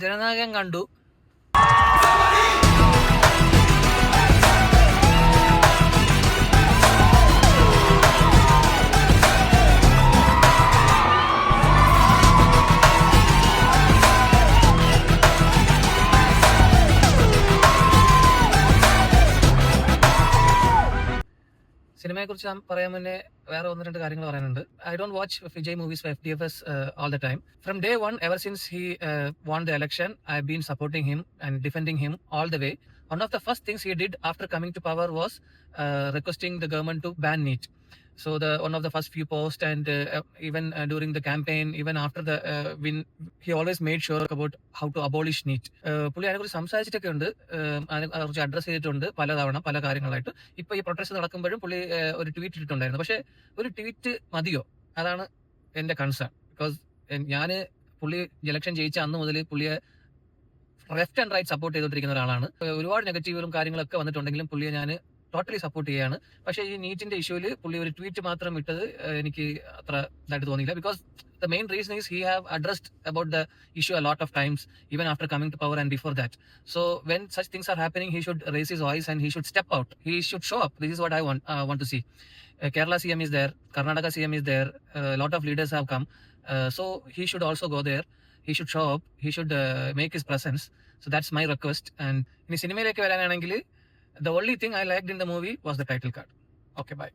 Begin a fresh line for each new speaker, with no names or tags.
ജനനായകൻ കണ്ടു. സിനിമയെക്കുറിച്ച് പറയാൻ മുന്നേ വേറെ 1-2 കാര്യങ്ങൾ പറയാനുണ്ട്. I don't watch Vijay movies for FDFS all the time. From day one, ever since he won the election, I've been supporting him and defending him all the way. One of the first things he did after coming to power was requesting the government to ban NEET. So one of the first few posts, and even during the campaign, even after the win, he always made sure about how to abolish NEET. പുള്ളി അതിനെക്കുറിച്ച് സംസാരിച്ചിട്ടൊക്കെ ഉണ്ട്, അതിനെക്കുറിച്ച് address ചെയ്തിട്ടുണ്ട് പലതവണ പല കാര്യങ്ങളായിട്ട്. ഇപ്പൊ ഈ പ്രൊട്ടസ്റ്റ് നടക്കുമ്പോഴും പുള്ളി ഒരു ട്വീറ്റ് ഇട്ടിട്ടുണ്ടായിരുന്നു. പക്ഷെ ഒരു ട്വീറ്റ് മതിയോ? അതാണ് എന്റെ കൺസേൺ. ബിക്കോസ് ഞാന് പുള്ളി ഇലക്ഷൻ ജയിച്ച അന്ന് മുതൽ പുള്ളിയെ ലെഫ്റ്റ് ആൻഡ് റൈറ്റ് സപ്പോർട്ട് ചെയ്തുകൊണ്ടിരിക്കുന്ന ഒരാളാണ്. ഒരുപാട് നെഗറ്റീവുകളും കാര്യങ്ങളൊക്കെ വന്നിട്ടുണ്ടെങ്കിലും പുള്ളിയെ ഞാൻ ടോട്ടലി സപ്പോർട്ട് ചെയ്യാണ്. പക്ഷേ ഈ നീറ്റിന്റെ ഇഷ്യൂല് പുള്ളി ഒരു ട്വീറ്റ് മാത്രം ഇട്ടത് എനിക്ക് അത്ര ഇതായിട്ട് തോന്നിയില്ല. Because the main reason is he have addressed about the issue a lot of times, even after coming to power and before that. So when such things are happening, he should raise his voice and he should step out. He should show up. This is what I want to see. Kerala CM is there, Karnataka CM is there, a lot of leaders have come. So he should also go there. He should show up. He should make his presence. So that's my request. And in cinema the only thing I liked in the movie was the title card. Okay, bye.